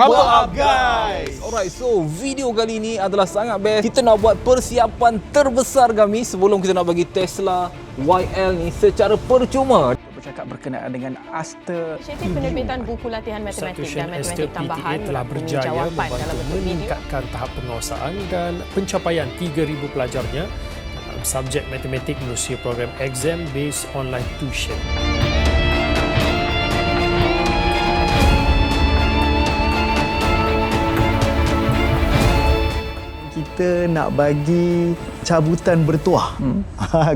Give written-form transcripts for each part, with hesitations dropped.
Apa guys? Alright, so video kali ini adalah sangat best. Kita nak buat persiapan terbesar kami sebelum kita nak bagi Tesla YL ni secara percuma. Bercakap berkenaan dengan Aster Inisiatif penerbitan buku latihan matematik dan matematik tambahan telah berjaya jawapan dalam membantu bentuk video. meningkatkan tahap penguasaan dan pencapaian 3,000 pelajarnya dalam subjek matematik melalui program exam based online tuition. Kita nak bagi cabutan bertuah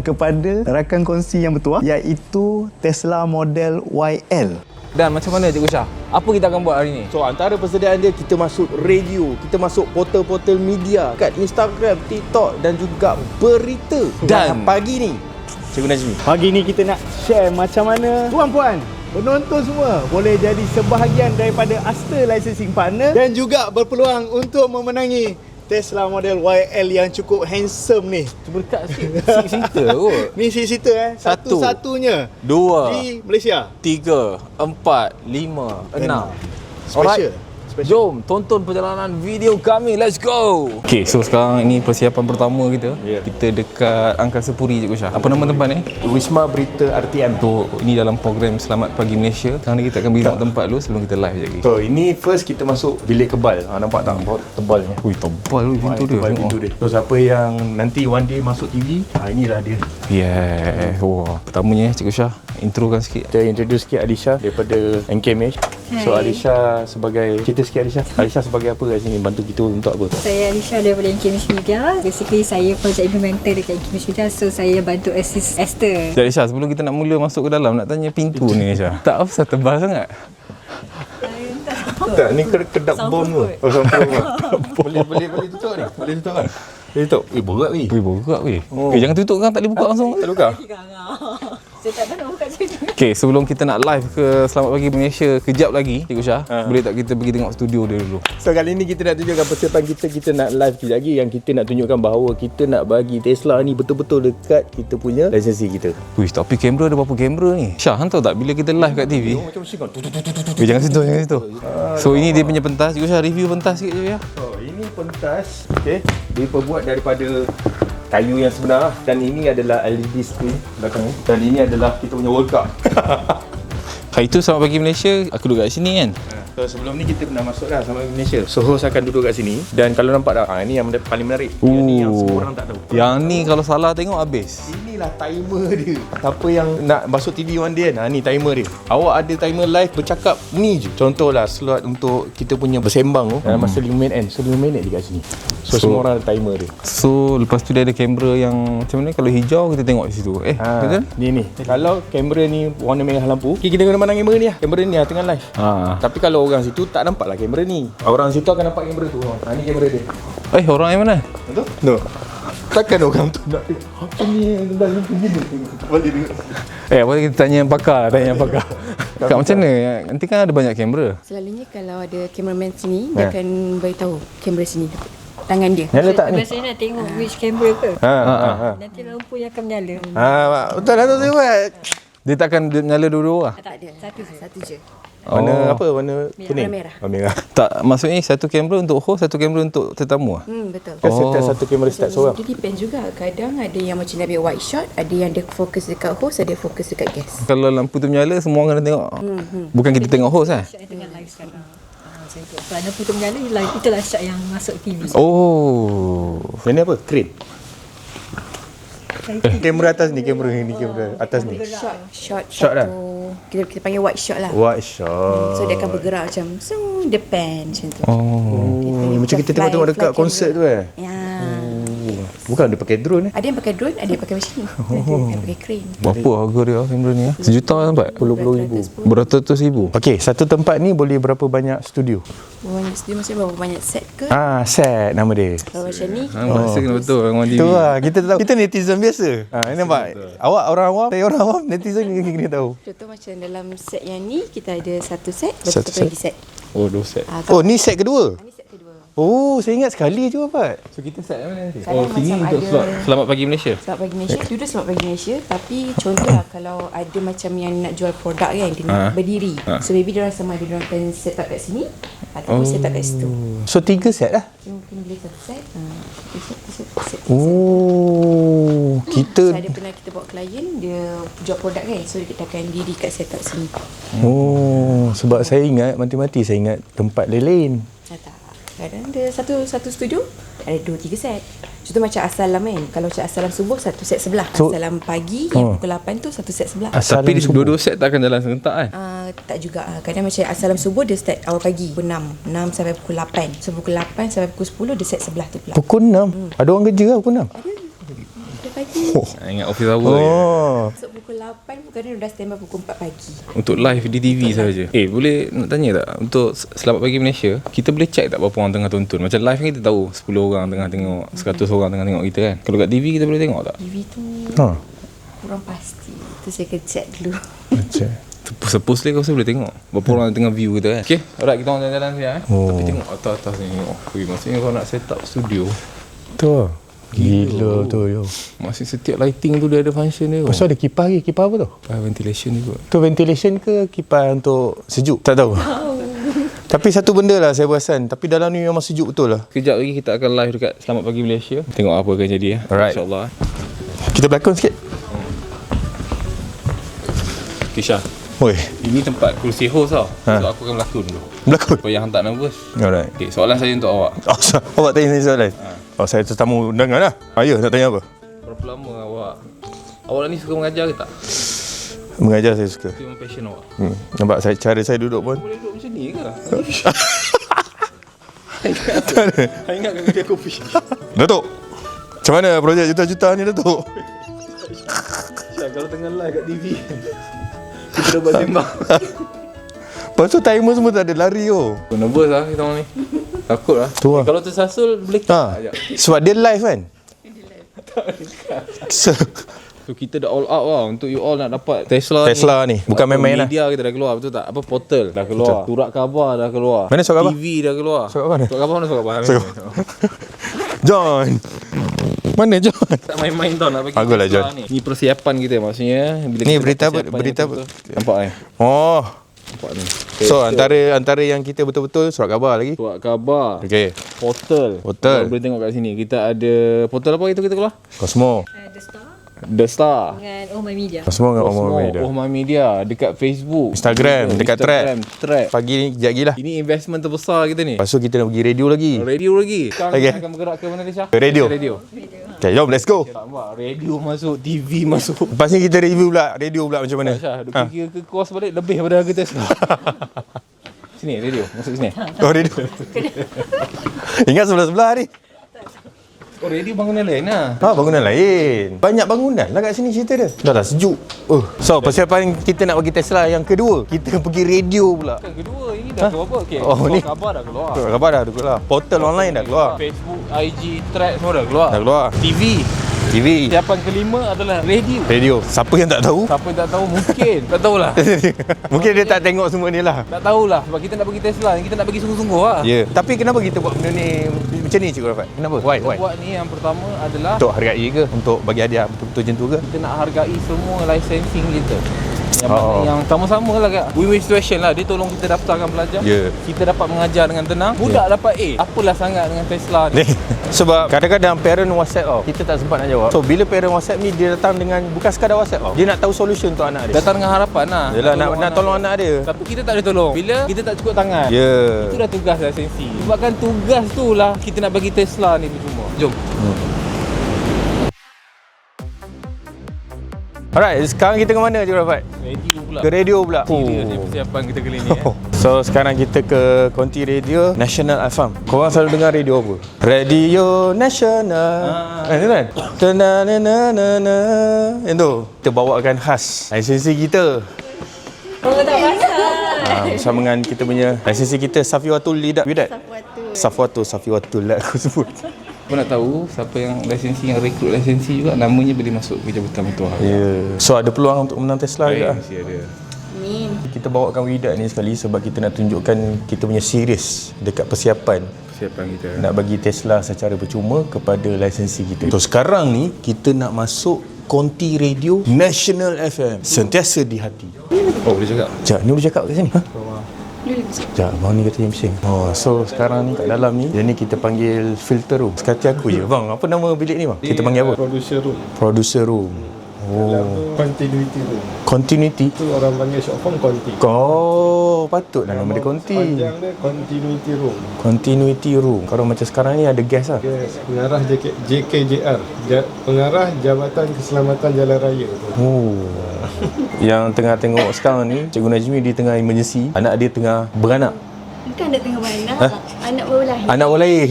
kepada rakan kongsi yang bertuah, iaitu Tesla model YL. Dan macam mana Cikgu Syah? Apa kita akan buat hari ni? So antara persediaan dia, kita masuk radio, kita masuk portal-portal media, kat Instagram, TikTok dan juga berita. Dan pagi ni, Cikgu Najmi, pagi ni kita nak share macam mana puan-puan, penonton semua boleh jadi sebahagian daripada Aster Licensing Partner dan juga berpeluang untuk memenangi Tesla model YL yang cukup handsome ni. cuba dekat sikit. Six-seater kot. Ni six-seater Satu. Satu-satunya Dua, di Malaysia. 3, 4, 5, 6. Special. Jom tonton perjalanan video kami. Let's go. Okay, so sekarang ini persiapan pertama kita. Kita dekat Angkasa Puri, Cikgu Syah. Apa nama tempat ni? Wisma Berita RTM. So ini dalam program Selamat Pagi Malaysia. Sekarang ni kita akan beritahu tempat dulu sebelum kita live lagi. So ini first kita masuk bilik kebal. Nampak tak? Tebalnya. Ui, tebal pintu dia. Tebal pintu dia. So siapa yang nanti one day masuk TV, inilah dia. Yeah. Wah, pertamanya Cikgu Syah, introkan sikit. Kita introduce sikit Alisha daripada NKMH. So Alisha sebagai, cerita sikit Alisha. Alisha sebagai apa kat sini? Bantu kita untuk apa? Saya Alisha daripada NKMH Media. Basically saya project implementer dekat NKMH Media. So saya bantu assist Aster. Jadi Syah, sebelum kita nak mula masuk ke dalam, nak tanya pintu ni Syah. Tak apa, tebal sangat. Tak, ni kedap bom tu. Oh, boleh tutup ni. Boleh tutup kan? Boleh tutup. Berat weh. Ui, berat weh. Jangan tutup kan, tak boleh buka langsung. Tak buka? Saya tak tahu nak buka macam mana. Okay, sebelum kita nak live ke Selamat Pagi Malaysia kejap lagi, Cikgu Syah, boleh tak kita pergi tengok studio dia dulu? So kali ni kita nak tunjukkan persiapan kita nak live kejap lagi, yang kita nak tunjukkan bahawa kita nak bagi Tesla ni betul-betul dekat kita punya lisensi kita. Wih, tapi kamera ada berapa kamera ni? Syah, hantar tak bila kita live kat TV? Macam mesti kan. Wih, jangan sentuh, jangan sentuh. So ini dia punya pentas. Cikgu Syah, review pentas sikit je ya. So ini pentas, okey, diperbuat daripada kayu yang sebenar, dan ini adalah LED screen belakang ni, dan ini adalah kita punya World Cup. Hari tu Selamat Pagi Malaysia, aku duduk kat sini kan. So sebelum ni kita pernah masuk dah sama Malaysia. So host akan duduk kat sini, dan kalau nampak tak, ini yang paling menarik. Yang ni yang semua orang tak tahu. Yang ni kalau salah tengok habis. Inilah timer dia. Siapa yang nak masuk TV one day kan, ni timer dia. Awak ada timer live bercakap ni je. Contohlah slot untuk kita punya bersembang tu dalam masa 5 minit kan. So 5 minit je kat sini. So semua orang ada timer dia. So lepas tu dia ada kamera yang macam mana, kalau hijau kita tengok di situ. Betul? Ni. Kalau kamera ni warna merah lampu, kita kena pandang kamera ni lah. Kamera ni lah tengah live. Tapi kalau orang situ tak nampak lah kamera ni. Orang situ akan nampak kamera tu. Ni kamera dia. Orang yang mana? Betul? No. Takkan orang tu nak tengok apa ni yang dah begini. Boleh tengok. Boleh kita tanya yang pakar, Kak, macam mana? Nanti kan ada banyak kamera. Selalunya kalau ada cameraman sini, dia akan beritahu kamera sini tangan dia. Yang letak ni. Biasanya nak tengok which camera ke. Nanti lampu yang akan menyala. Betul lah tu saya buat. Dia takkan nyala dua-dua lah? Tak ada, satu je. Warna apa? Warna kuning? Warna merah. Oh, merah. Tak, maksudnya satu kamera untuk host, satu kamera untuk tetamu lah? Betul. Kan setiap satu kamera start seorang. Dia depend juga. Kadang ada yang macam dia ambil wide shot, ada yang dia fokus dekat host, ada fokus dekat guest. Kalau lampu tu menyala, semua orang kena tengok. Bukan kita tengok host lah? Shot yang tengah live sekarang. Macam tu. Kalau lampu tu menyala, itulah shot yang masuk TV. Oh. Ini apa? Crane. Kamera atas ni, kamera atas ni. Shot dah. Kita panggil wide shot lah. Wide shot. So dia akan bergerak macam depan macam tu. Macam kita tengok dekat konsert tu Ya. Bukan dia pakai drone Ada yang pakai drone, ada yang pakai macam ni. Ada yang pakai crane. Berapa harga dia kamera ni? Sejuta sampai? Puluh-ribu. Beratus ribu? Okey, satu tempat ni boleh berapa banyak studio? Dia macam berapa banyak set ke? Set nama dia. Kalau macam ni, Rasa kena betul dengan TV. Tu lah, kita tahu. Kita netizen biasa. Ini nampak. Awak orang awam, saya orang awam, netizen kena tahu. contoh macam dalam set yang ni, kita ada satu set, lepas Satu satu lagi set. Oh, 2 set. Oh, ni set kedua. Ni set kedua. Oh, saya ingat sekali je Pak. So kita set mana nanti? Kadang sini macam untuk ada- slot Selamat Pagi Malaysia. Selamat Pagi Malaysia, duduk Selamat Pagi Malaysia. Tapi contohlah kalau ada macam yang nak jual produk kan, dia nak berdiri. So maybe diorang sama ada diorang akan set up kat sini ataupun set up kat situ. So 3 set lah. So mungkin boleh satu set. Set. Oh, So kita ada pernah kita bawa klien, dia jual produk kan. So kita akan diri kat set up sini. Oh, sebab saya ingat mati-mati saya ingat tempat lain. Tak. Kadang ada satu studio ada 2-3 set. Contoh macam Assalam kan. Kalau macam Assalam subuh satu set sebelah. So- Assalam pagi yang pukul 8 tu satu set sebelah. Tapi Salam dua-dua set tak akan jalan serentak kan? Tak juga. Kadang macam Assalam subuh dia start awal pagi pukul 6 sampai pukul 8. So pukul 8 sampai pukul 10 dia set sebelah tu pula. Pukul 6. Ada orang kerja lah pukul 6. Dia pagi. Ingat office hour je. Oh. So pukul 8 kadang dah standby pukul 4 pagi. Untuk live di TV saja. Boleh nak tanya tak? Untuk Selamat Pagi Malaysia, kita boleh check tak berapa orang tengah tonton? Macam live kan kita tahu 10 orang tengah tengok, 100 orang tengah tengok kita kan. Kalau kat TV kita boleh tengok tak? TV tu Ha. kurang pasti. Tu saya akan check dulu. Macam. Supposedly kau boleh tengok berapa orang tengah view kita kan. Okay, alright, kita orang jalan-jalan sekejap Tapi tengok atas-atas ni tengok. Maksudnya kau nak set up studio, Tu lah. Gila tu yo. masih setiap lighting tu dia ada function dia. Pasal ada kipas lagi. Kipas apa tu? Ventilation juga. Tu ventilation ke kipas untuk sejuk? Tak tahu. Tapi satu benda lah saya perasan. Tapi dalam ni memang sejuk betul lah. Kejap lagi kita akan live dekat Selamat Pagi Malaysia. Tengok apa akan jadi ya. Alright. InsyaAllah. Kita berlakon sikit. Kisha, Oi, ini tempat kursi host tau. So aku akan berlakon dulu. berlakon. Supaya hang tak nervous. Alright. Okay, soalan saya untuk awak. Oh, awak tanya saya soalan. Oh, saya tetamu undangan lah. Ya, nak tanya apa? Berapa lama awak ni suka mengajar ke tak? Mengajar saya suka. Itu memang passion awak. Nampak cara saya duduk pun. Boleh duduk macam ni ke? Ingat ke kedai kopi? Datuk, macam mana projek juta-juta ni Datuk? Syah, kalau tengah live kat TV kita dah buat sembang. Lepas tu timer semua tak ada lari oh. Nervous lah kita orang ni. Takut lah. Tu lah. Kalau tersasul boleh Ha, ajak. sebab dia live kan? So, So kita dah all out lah untuk you all nak dapat Tesla ni. Bukan main-main lah. Media kita dah keluar, betul tak? Apa portal dah keluar. Surat khabar dah keluar. Mana surat khabar? TV dah keluar. Surat khabar mana? Surat khabar mana surat khabar? John. Mana John? Tak main-main tau nak bagi Baguslah, Tesla John. ni. Ni persiapan kita maksudnya. Bila Ni kita berita apa? persiapan Berita yang apa? betul-betul. Nampak kan? Oh. Nampak ni. So antara yang kita betul-betul surat khabar lagi. Surat khabar. Okey. Portal. Portal. Kalau boleh tengok kat sini. Kita ada portal apa itu kita keluar? Cosmo. The Star The Star. dengan Oh My Media. Cosmo dengan Cosmo, Omar Media. Oh My Media, dekat Facebook, Instagram, dekat Thread. Pagi ni kejap lagi lah. Ini investment terbesar kita ni. Lepas tu kita nak pergi radio lagi. Radio lagi. Sekarang Okay. kita akan bergerak ke mana Lisha? Radio. Radio. Okay, jom let's go. Nampak radio masuk, TV masuk. Lepas ni kita review pula radio pula macam mana. Syah, duk kira ke kos balik lebih daripada harga Tesla. Sini radio, masuk sini. Oh radio. Ingat sebelah-sebelah ni. Oh radio bangunan lain lah. Ha, bangunan lain. Banyak bangunan lah kat sini cerita dia. Dah lah sejuk. So persiapan kita nak bagi Tesla yang kedua. Kita pergi radio pula. Yang kedua ini dah keluar apa? Okay. Oh, ni. Khabar dah keluar. Khabar dah keluar. Portal online dah keluar. Facebook, IG, Thread semua dah keluar. Dah keluar. TV. TV. Siapan kelima adalah radio. Radio. Siapa yang tak tahu? Siapa yang tak tahu mungkin. Tak tahulah. Mungkin dia tak tengok semua ni lah. Tak tahulah sebab kita nak bagi Tesla ni, kita nak bagi sungguh-sungguh lah. Ya. Tapi kenapa kita buat benda ni macam ni Cikgu Rafat? Kenapa? Why? Kita buat ni yang pertama adalah Untuk hargai ke? Untuk bagi hadiah betul-betul macam tu ke? kita nak hargai semua licensing kita. Yang Oh. mana yang sama-sama lah kat win-win situation lah. Dia tolong kita daftarkan pelajar. Ya. Kita dapat mengajar dengan tenang. Budak dapat A. Apalah sangat dengan Tesla Ni, ni. sebab kadang-kadang parent WhatsApp tau. Kita tak sempat nak jawab. So bila parent WhatsApp ni dia datang dengan bukan sekadar WhatsApp tau. Dia nak tahu solution untuk anak dia. Datang dengan harapan lah. Yelah nak tolong anak dia. Tapi kita tak boleh tolong bila kita tak cukup tangan. Ya. Itu dah tugas lisensi. Sebabkan tugas tu lah kita nak bagi Tesla ni percuma. Jom. Alright, sekarang kita ke mana Cikgu Rafat? Radio pula. Ke radio pula. Serius ni persiapan kita kali ni. So sekarang kita ke konti radio National FM. Korang selalu dengar radio apa? Radio National. Itu kan? Ta-na-na-na-na-na. Itu kita bawakan khas lisensi kita. Oh tak pasal. Bersama dengan kita punya lisensi kita Safiwatul Lidat. Safiwatul lah aku sebut. Kau nak tahu siapa yang lisensi, yang rekrut lisensi juga, namanya boleh masuk ke Jabatan Mentua. Ya. So ada peluang untuk menang Tesla juga. Mesti ada. Kita bawakan Widat ni sekali sebab kita nak tunjukkan kita punya serius dekat persiapan Siapan kita. Nak bagi Tesla secara percuma kepada lisensi kita. So sekarang ni kita nak masuk konti radio National FM, sentiasa di hati. Oh, boleh cakap? Sekejap, ni boleh cakap kat sini? Ha? Sekejap, bang ni kata yang bising. Oh, so sekarang ni kat dalam ni, jadi kita panggil filter room. Sekati aku je. Bang, apa nama bilik ni bang? Kita panggil apa? Producer room. Producer room. Oh. Continuity room. Continuity? Itu orang panggil short form conti. Oh, patutlah nama dia konti. Panjang dia continuity room. Continuity room. Kalau macam sekarang ni ada gas lah. Yes, pengarah JKJR. Pengarah Jabatan Keselamatan Jalan Raya. Oh. Yang tengah tengok sekarang ni, Cikgu Najmi dia tengah emergency. Anak dia tengah beranak. Bukan anak tengah beranak. Anak baru lahir. Anak baru lahir.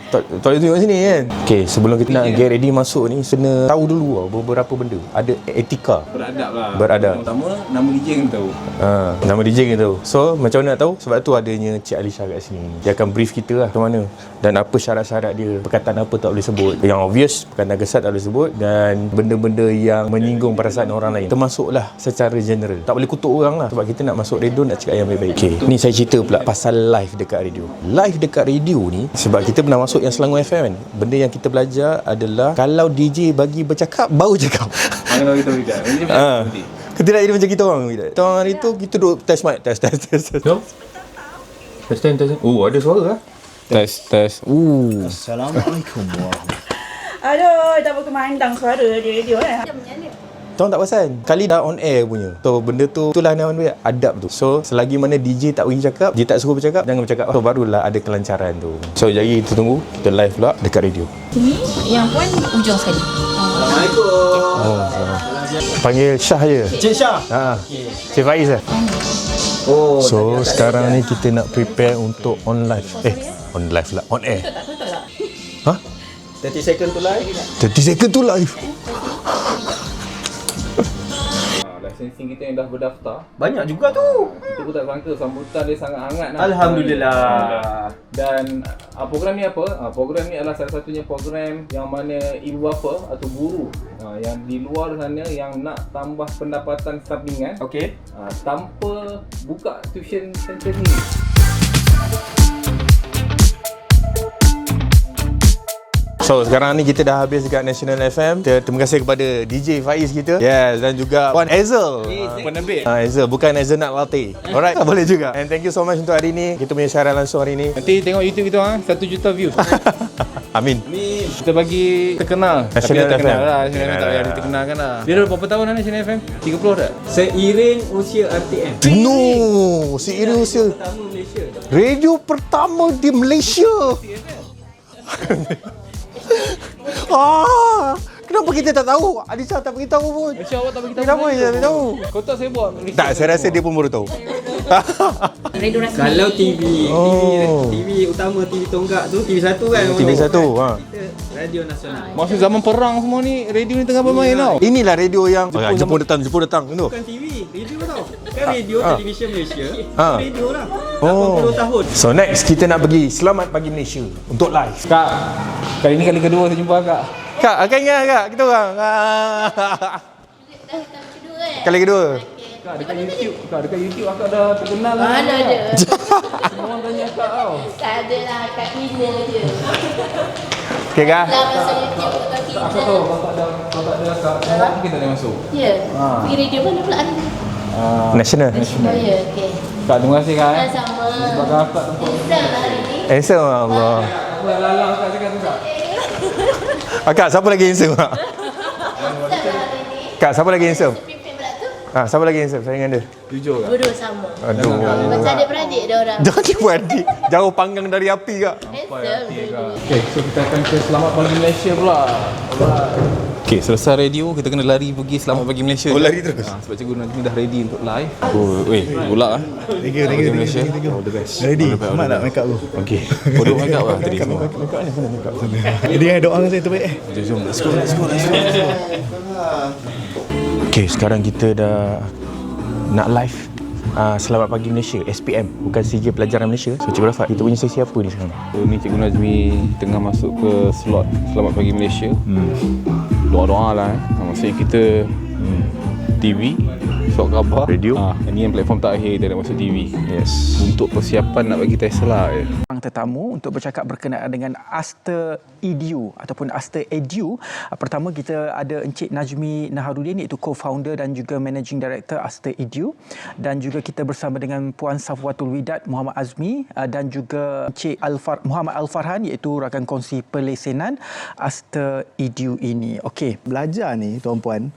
Tak boleh tengok sini kan. Okay, sebelum kita nak get ready masuk ni, kena tahu dulu beberapa benda. Ada etika. Beradab lah. Beradab. Pertama, nama DJ kena tahu. Nama DJ kena tahu. So, macam mana nak tahu? Sebab tu adanya Cik Alisha kat sini. Dia akan brief kita lah macam mana. Dan apa syarat-syarat dia. Perkataan apa tak boleh sebut. Yang obvious, perkataan kesat tak boleh sebut. Dan benda-benda yang menyinggung perasaan orang lain. Termasuklah secara general. Tak boleh kutuk orang lah. Sebab kita nak masuk radio, nak cakap yang baik-baik. Okay, ni saya cerita pula pasal live dekat radio. Live dekat radio ni, sebab kita pernah masuk yang Selangor FM kan. Benda yang kita belajar adalah kalau DJ bagi bercakap, baru cakap. Mana kita tidak. Kita tidak jadi macam kita orang. Kita orang hari tu, kita duduk test mic. Test. No? Test. Oh, ada suara lah. Test. Assalamualaikum warahmatullahi. Aduh, tak berkemandang suara radio eh. Tahu tak pasal? Kali dah on air punya. So benda tu, itulah nama adab tu. So selagi mana DJ tak bagi cakap, dia tak suruh bercakap, jangan bercakap. So barulah ada kelancaran tu. So jadi kita tunggu, kita live pula dekat radio. Sini, yang puan ujung sekali. Oh, panggil Syah je. Cik Syah. Cik Faiz lah. Oh, so sekarang ni kita nak prepare untuk on live. On live lah, on air. Ha? 30 second tu live. 30 second tu live. Licensing kita yang dah berdaftar. Banyak juga tu. Kita pun tak sangka sambutan dia sangat hangat. Alhamdulillah. Dan program ni apa? Program ni adalah salah satunya program yang mana ibu bapa atau guru yang di luar sana yang nak tambah pendapatan sampingan. Okey. Tanpa buka tuition center ni. So sekarang ni kita dah habis dekat National FM. Terima kasih kepada DJ Faiz kita. Yes, dan juga Puan Hazel. Penerbit. Hazel, bukan Hazelnut Latte. Alright, boleh juga. And thank you so much untuk hari ni. Kita punya siaran langsung hari ni. Nanti tengok YouTube kita 1 juta views. Amin. Ni kita bagi terkenal. National Tapi terkenal FM. lah. National FM tak payah diterkenalkan lah. Dia dah berapa tahun dah National FM? 30 dah? Seiring usia RTM. No, seiring usia. Radio pertama di Malaysia. Kenapa kita tak tahu? Adisa tak beritahu pun. Macam awak tak beritahu. Kenapa dia tak beritahu? Kau tak saya buat. Tak, saya rasa dia pun baru tahu. Radio rasmi. Kalau TV, Oh. TV utama, TV tonggak tu, TV1 kan. TV1. Kita radio nasional. Masa zaman perang semua ni, radio ni tengah bermain tau. Inilah radio yang Jepun datang tu. Bukan TV, radio tau. Kan radio televisyen Malaysia. Radio lah. Oh. 80 tahun. So next kita nak pergi Selamat Pagi Malaysia untuk live. Kak, kali ni kali kedua saya jumpa Kak. Kak, akan ingat Kak kita orang. Kali kedua. Kak, dekat YouTube. Kak, dekat YouTube akak dah terkenal lah. Mana ada? Semua orang tanya Kak tau. Tak ada lah, kat Twitter je. Okay Kak? Dah masuk YouTube atau Aku Twitter. tahu kalau tak ada Kak, semua kita tak boleh masuk. Ya. Pergi radio mana pula hari ni? National. Oh ya, okey. Kak, terima kasih Kak. Sama. Sebagai akak tempat. Exam lah hari ni. Handsome Allah. Aku dah lalang Kak cakap tu Kak. Kak, siapa lagi handsome Kak? Exam lah hari ni. Kak, siapa lagi handsome? Pimpin pula tu. Siapa lagi handsome? Saya dengan dia. Jujur Kak. Dua-dua sama. Aduh. Macam adik-beradik dia orang. Jangan adik. Jauh panggang dari api Kak. Handsome dua-dua. Okay, so kita akan ke Selamat Pagi Malaysia pula. Okay, selesai radio, kita kena lari pergi Selamat Pagi Malaysia. Oh, lari terus? Sebab Cikgu Najmi dah ready untuk live. Pula Thank you. Malaysia. All the best. Ready? Mak nak make up tu. Okay. Duduk make up lah tadi semua. Make up sana. Jadi doa dengan saya terbaik. Jom, let's go. Okay, sekarang kita dah nak live Selamat Pagi Malaysia, SPM, bukan CJ Pelajaran Malaysia. So Cikgu Rafat, kita punya sesi apa ni sekarang? So ni Cikgu Najmi tengah masuk ke slot Selamat Pagi Malaysia. Doa-doa lah Maksudnya kita TV surat khabar, radio. Ini yang platform terakhir kita nak masuk TV. Yes. Untuk persiapan nak bagi Tesla je. Tetamu untuk bercakap berkenaan dengan Aster Edu ataupun Aster Edu. Pertama kita ada Encik Najmi Naharudin, iaitu co-founder dan juga managing director Aster Edu, dan juga kita bersama dengan Puan Safwatul Widat Muhammad Azmi dan juga Encik Muhammad Al-Farhan, iaitu rakan kongsi pelesenan Aster Edu ini. Okey, Belajar ni tuan-puan,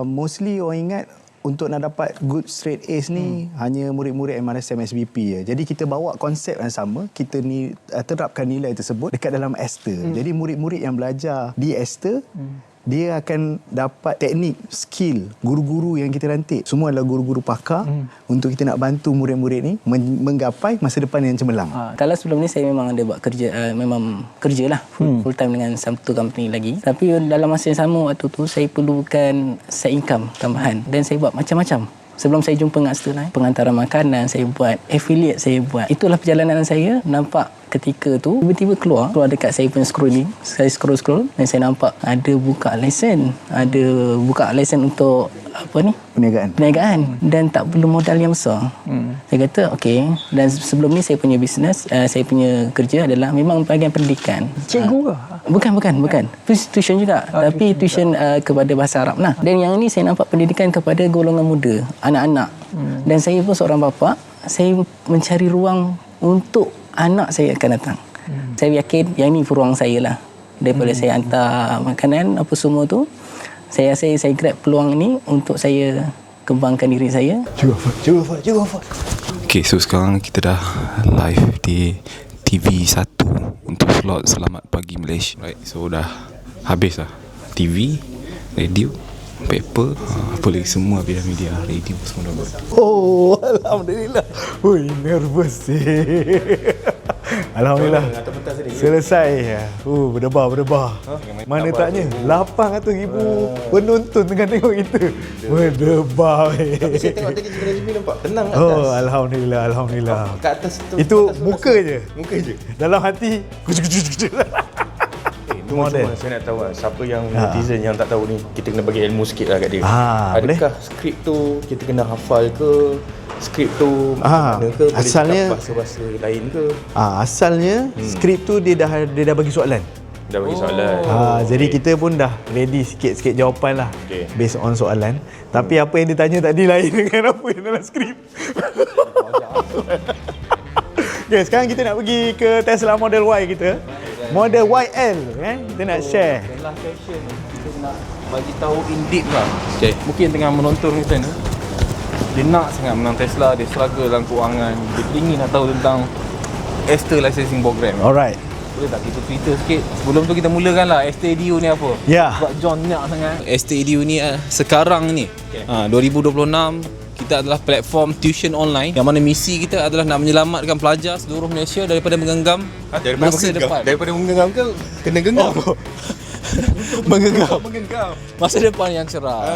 mostly orang ingat untuk nak dapat good straight A's ni hanya murid-murid MRSM SBP je. Jadi kita bawa konsep yang sama, kita ni terapkan nilai tersebut dekat dalam Aster. Jadi murid-murid yang belajar di Aster, dia akan dapat teknik, skill, guru-guru yang kita rantik. Semua adalah guru-guru pakar untuk kita nak bantu murid-murid ni menggapai masa depan yang cemerlang. Kalau sebelum ni saya memang ada buat kerja, memang kerjalah full time dengan satu company lagi. Tapi dalam masa yang sama waktu tu saya perlukan side income tambahan dan saya buat macam-macam. Sebelum saya jumpa dengan Aster Line, pengantaran makanan saya buat, affiliate saya buat. Itulah perjalanan saya. Nampak ketika tu tiba-tiba keluar dekat saya punya scrolling. Saya scroll dan saya nampak ada buka lesen. Ada buka lesen untuk perniagaan dan tak perlu modal yang besar. Saya kata okey. Dan sebelum ni saya punya bisnes, saya punya kerja adalah memang bahagian pendidikan. Cikgu ke? Bukan. Tuition juga. Tapi tuition kepada bahasa Arab lah. Dan yang ini saya nampak pendidikan kepada golongan muda, anak-anak. Dan saya pun seorang bapa, saya mencari ruang untuk anak saya akan datang. Saya yakin yang ini peluang saya lah. Daripada saya hantar makanan apa semua tu, saya grab peluang ini untuk saya kembangkan diri saya. Cuba. Okay, so sekarang kita dah live di TV1 untuk slot Selamat Pagi Malaysia. Right, so dah habis lah. TV, radio, paper, apa lagi semua bidang media, radio semua dah buat. Oh, alhamdulillah. Ui, nervous Alhamdulillah. Selesai. Berdebar. Mana taknya 800,000 penonton tengah tengok kita. Berdebar. Tapi saya tengok tadi Cikgu Najmi nampak tenang kat atas. Oh, alhamdulillah. Kat atas itu muka je. Dalam hati Cuma saya nak tahu lah, siapa yang netizen yang tak tahu ni, kita kena bagi ilmu sikit lah kat dia. Adakah skrip tu kita kena hafal ke? Skrip tu mana ke? Boleh asalnya bahasa-bahasa lain ke? Asalnya skrip tu dia dah bagi soalan. Dah bagi soalan. Jadi kita pun dah ready sikit-sikit jawapan lah based on soalan. Tapi apa yang dia tanya tadi lain dengan apa yang dalam skrip. Okay, sekarang kita nak pergi ke Tesla Model Y kita. Model YL kita nak share. Dalam session kita nak bagi tahu in deep lah. Mungkin tengah menonton kita ni, dia nak sangat menang Tesla, dia struggle dalam kewangan, dia ingin nak tahu tentang Aster Licensing Program. Alright. Boleh tak kita cerita sikit? Sebelum tu kita mulakan lah Aster Edu ni apa? Sebab John nak sangat. Aster Edu ni sekarang ni 2026 kita adalah platform tuition online yang mana misi kita adalah nak menyelamatkan pelajar seluruh Malaysia daripada menggenggam masa depan. Daripada menggenggam ke kena genggam? Menggenggam masa depan yang cerah.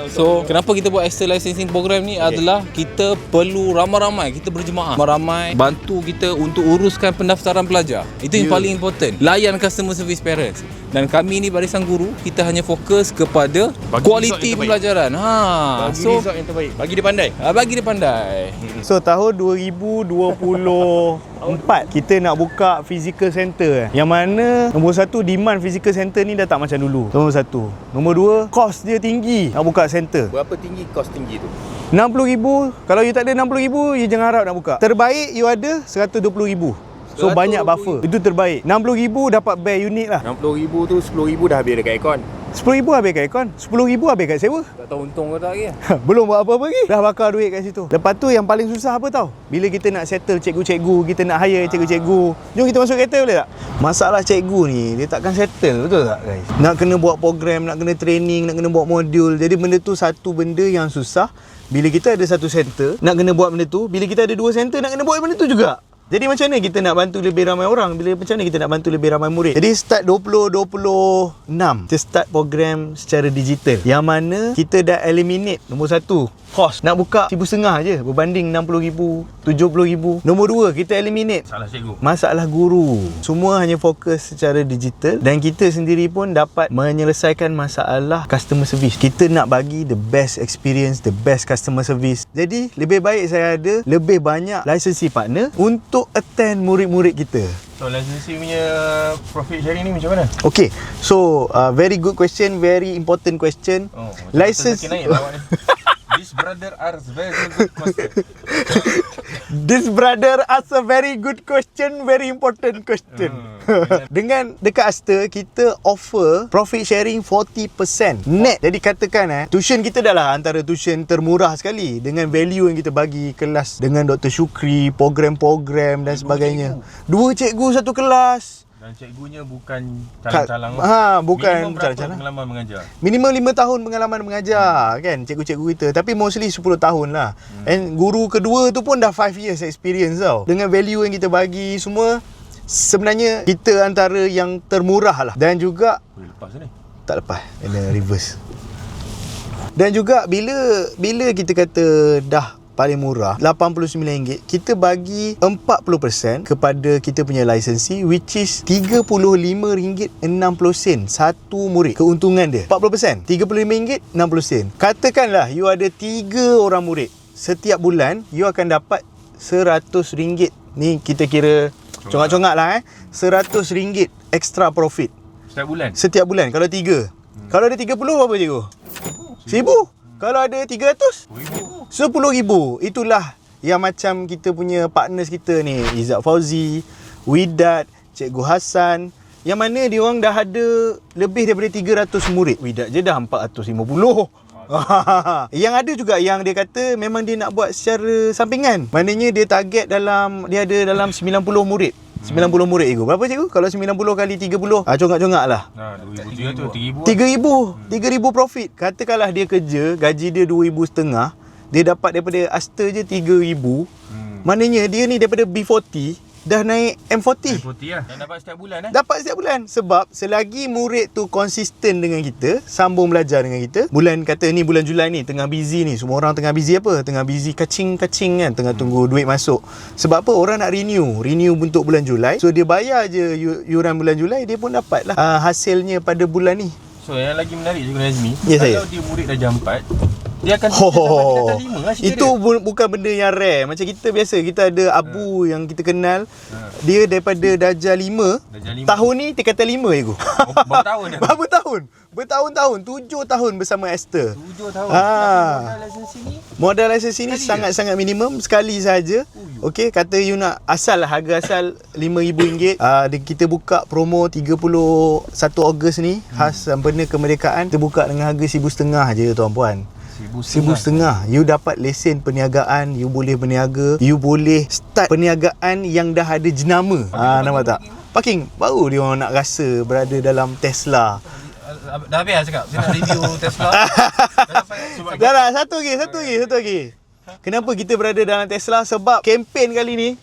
So kenapa kita buat Aster Licensing Program ni adalah kita perlu ramai-ramai, kita berjemaah ramai bantu kita untuk uruskan pendaftaran pelajar. Itu yang paling important. Layan customer service parents. Dan kami ni barisan guru, kita hanya fokus kepada kualiti pembelajaran. Bagi result yang terbaik. Bagi dia pandai. Bagi dia pandai. So tahun 2024 kita nak buka physical center. Yang mana nombor satu, demand physical center ni dah tak macam dulu. Nombor satu. Nombor dua, kos dia tinggi nak buka center. Berapa tinggi kos tinggi tu? 60,000. Kalau you tak ada 60,000, you jangan harap nak buka. Terbaik you ada 120,000. So banyak buffer. Itu terbaik. 60,000 dapat bare unit lah. 60,000 tu 10,000 dah habis dekat aircon. 10,000 habis kat aircon, 10,000 habis kat sewa. Tak tahu untung ke tak lagi. Belum buat apa-apa lagi. Dah bakar duit kat situ. Lepas tu yang paling susah apa tau? Bila kita nak settle cikgu-cikgu, kita nak hire cikgu-cikgu. Jom kita masuk kereta boleh tak? Masalah cikgu ni, dia takkan settle, betul tak guys? Nak kena buat program, nak kena training, nak kena buat modul. Jadi benda tu satu benda yang susah. Bila kita ada satu center, nak kena buat benda tu. Bila kita ada dua center, nak kena buat benda tu juga. Jadi macam mana kita nak bantu lebih ramai orang? Macam mana kita nak bantu lebih ramai murid? Jadi start 2026 kita start program secara digital, yang mana kita dah eliminate nombor 1 kos nak buka RM1,500 je berbanding RM60,000, RM70,000. Nombor 2 kita eliminate masalah guru. Semua hanya fokus secara digital, dan kita sendiri pun dapat menyelesaikan masalah customer service. Kita nak bagi the best experience, the best customer service. Jadi lebih baik saya ada lebih banyak licensee partner untuk attend murid-murid kita. So licensee punya profit sharing ni macam mana? Okay, so very good question, very important question. License This brother asks very good question. This brother asks a very good question, very important question. Dengan dekat Asta kita offer profit sharing 40% net. Jadi katakan tuition kita dah lah antara tuition termurah sekali, dengan value yang kita bagi kelas dengan Dr. Syukri, program-program dan sebagainya. 2 cikgu satu kelas. Dan cikgunya bukan calang-calang. Bukan minimum berapa calang-calang pengalaman mengajar? Minimum 5 tahun pengalaman mengajar kan cikgu-cikgu kita, tapi mostly 10 tahun lah. And guru kedua tu pun dah 5 years experience tau. Dengan value yang kita bagi semua, sebenarnya kita antara yang termurah lah. Dan juga lepas ni? Tak lepas, kena reverse. Dan juga bila kita kata dah paling murah RM89, kita bagi 40% kepada kita punya licensee, which is RM35.60 satu murid. Keuntungan dia 40%, RM35.60. Katakanlah you ada 3 orang murid, setiap bulan you akan dapat RM100. Ni kita kira congak-congak lah RM100 extra profit setiap bulan kalau 3. Kalau ada 30 berapa cikgu? 1,000. Kalau ada 300, RM10,000. Itulah yang macam kita punya partners kita ni, Izzat Fauzi, Widat, Cikgu Hassan, yang mana dia orang dah ada lebih daripada 300 murid. Widat je dah 450. Yang ada juga yang dia kata memang dia nak buat secara sampingan. Maknanya dia target dia ada dalam 90 murid. 90 murid cikgu. Berapa cikgu? Kalau 90 kali 30, congak-congak lah. 3,000 profit. Katakanlah dia kerja, gaji dia 2,500, dia dapat daripada Asta je 3,000. Maknanya dia ni daripada B40 dah naik M40 lah. Dan dapat setiap bulan Dapat setiap bulan. Sebab selagi murid tu konsisten dengan kita, sambung belajar dengan kita, bulan kata ni bulan Julai ni tengah busy ni, semua orang tengah busy apa? Tengah busy kacing-kacing kan, tengah tunggu duit masuk. Sebab apa? Orang nak renew untuk bulan Julai. So dia bayar je yuran bulan Julai, dia pun dapat lah hasilnya pada bulan ni. So yang lagi menarik Cikgu Nazmi, kalau dia murid dah jam 4, dia akan sampai jam 5 lah. Itu bukan benda yang rare. Macam kita biasa, kita ada Abu yang kita kenal, dia daripada darjah 5, tahun ni dia kata 5 je. Berapa tahun? Berapa tahun? Bertahun-tahun, 7 tahun bersama Esther. 7 tahun. Modal lisensi ni sangat-sangat minimum, sekali saja. Okey, kata you nak asal lah, harga asal RM5,000. Kita buka promo 31 Ogos ni, khas benar kemerdekaan. Kita buka dengan harga RM1,500 je tuan-puan. RM1,500. You dapat lesen perniagaan, you boleh berniaga, you boleh start perniagaan yang dah ada jenama. Nampak tak? Parking, baru dia orang nak rasa berada dalam Tesla. Dah habis cakap, saya nak review Tesla. Dah, satu lagi. Kenapa kita berada dalam Tesla? Sebab kempen kali ni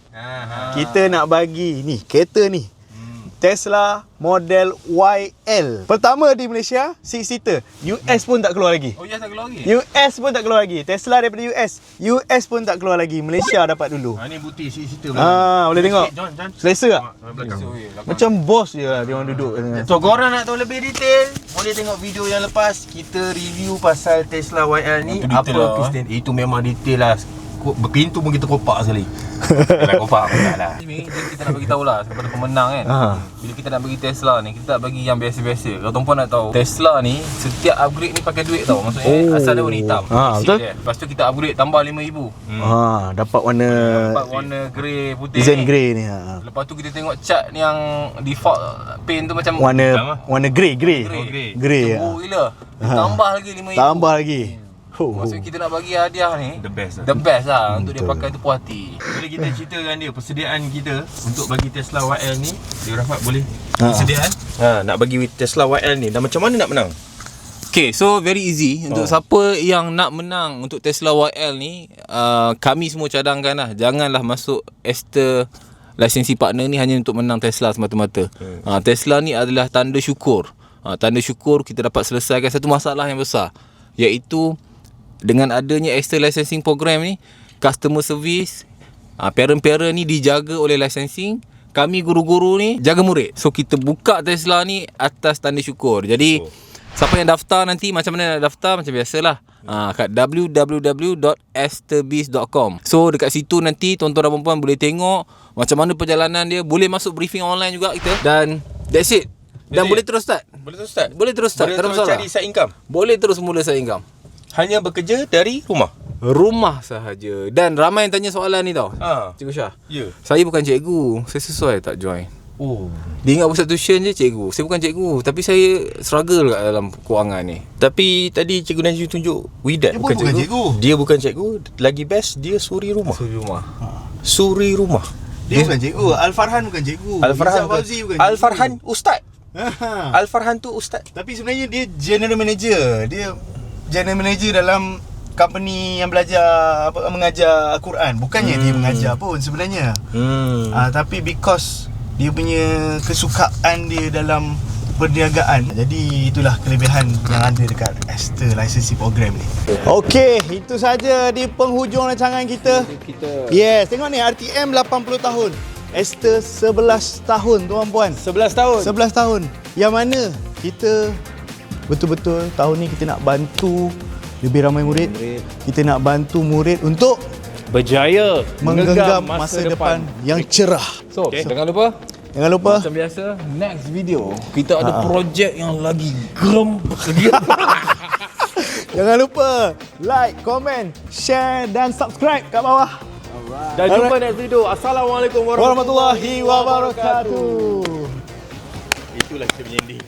kita nak bagi ni kereta ni, Tesla model YL. Pertama di Malaysia, 6-seater. US pun tak keluar lagi. US tak keluar lagi? US pun tak keluar lagi. Tesla daripada US pun tak keluar lagi. Malaysia dapat dulu. Ni bukti 6-seater. Boleh tengok. Selesa tak? Macam bos je lah dia orang duduk. So korang nak tahu lebih detail, boleh tengok video yang lepas. Kita review pasal Tesla YL ni. Apa Kristen? Itu memang detail lah. Berpintu pun kita kopak sekali. Kopak pun tak lah. Kita nak bagi tahu lah kepada pemenang kan. Bila kita nak bagi Tesla ni, kita tak bagi yang biasa-biasa. Kalau tuan-puan nak tahu, Tesla ni setiap upgrade ni pakai duit tau. Maksudnya asal dia warna hitam. Betul. Lepas tu kita upgrade tambah RM5,000. Dapat warna grey putih. Design grey ni. Lepas tu kita tengok cat yang default paint tu macam warna grey. Grey. Cemburu gila. Tambah lagi RM5,000. Tambah lagi. Maksudnya kita nak bagi hadiah ni The best lah untuk dia pakai tu puas hati. Boleh kita ceritakan dia persediaan kita untuk bagi Tesla YL ni. Dia Rahmat boleh persediaan nak bagi Tesla YL ni, dan macam mana nak menang? Okay, so very easy. Untuk siapa yang nak menang untuk Tesla YL ni, kami semua cadangkan lah, janganlah masuk Esther licensing partner ni hanya untuk menang Tesla semata-mata. Tesla ni adalah tanda syukur. Tanda syukur kita dapat selesaikan satu masalah yang besar, iaitu dengan adanya Aster licensing program ni, customer service, parent-parent ni dijaga oleh licensing. Kami guru-guru ni jaga murid. So kita buka Tesla ni atas tanda syukur. Jadi siapa yang daftar nanti, macam mana nak daftar? Macam biasalah, kat www.asterbiz.com. So dekat situ nanti tuan-tuan dan puan boleh tengok macam mana perjalanan dia. Boleh masuk briefing online juga kita. Dan that's it. Dan boleh terus start. Boleh terus start. Boleh terus start. Boleh terus cari side income. Boleh terus mula side income. Hanya bekerja dari rumah. Rumah sahaja. Dan ramai yang tanya soalan ni tau. Cikgu Syah. Ya. Saya bukan cikgu. Saya sesuai tak join? Oh. Dia ingat pusat tuition je cikgu. Saya bukan cikgu, tapi saya struggle kat dalam kewangan ni. Tapi tadi Cikgu Najib tunjuk Widat Dia bukan cikgu. Dia bukan cikgu. Lagi best, dia suri rumah. Suri rumah. Suri rumah. Dia bukan cikgu. Al-Farhan bukan cikgu. Al-Farhan Izzat Fauzi bukan cikgu. Al-Farhan ustaz. Al-Farhan tu ustaz. Tapi sebenarnya dia general manager. Dia general manager dalam company yang belajar mengajar Al-Quran. Bukannya dia mengajar pun sebenarnya. Tapi because dia punya kesukaan dia dalam perniagaan, jadi itulah kelebihan yang ada dekat Aster licensing program ni. Okey, itu saja di penghujung rancangan kita. Yes, tengok ni, RTM 80 tahun. Aster 11 tahun tuan-puan. 11 tahun. 11 tahun. Yang mana kita betul-betul tahun ni kita nak bantu lebih ramai murid. Kita nak bantu murid untuk berjaya menggenggam masa depan yang cerah. So, jangan lupa macam biasa, next video kita ada projek yang lagi geram. Jangan lupa like, komen, share dan subscribe kat bawah. Dan jumpa next video. Assalamualaikum warahmatullahi wabarakatuh. Itulah kita punya ending.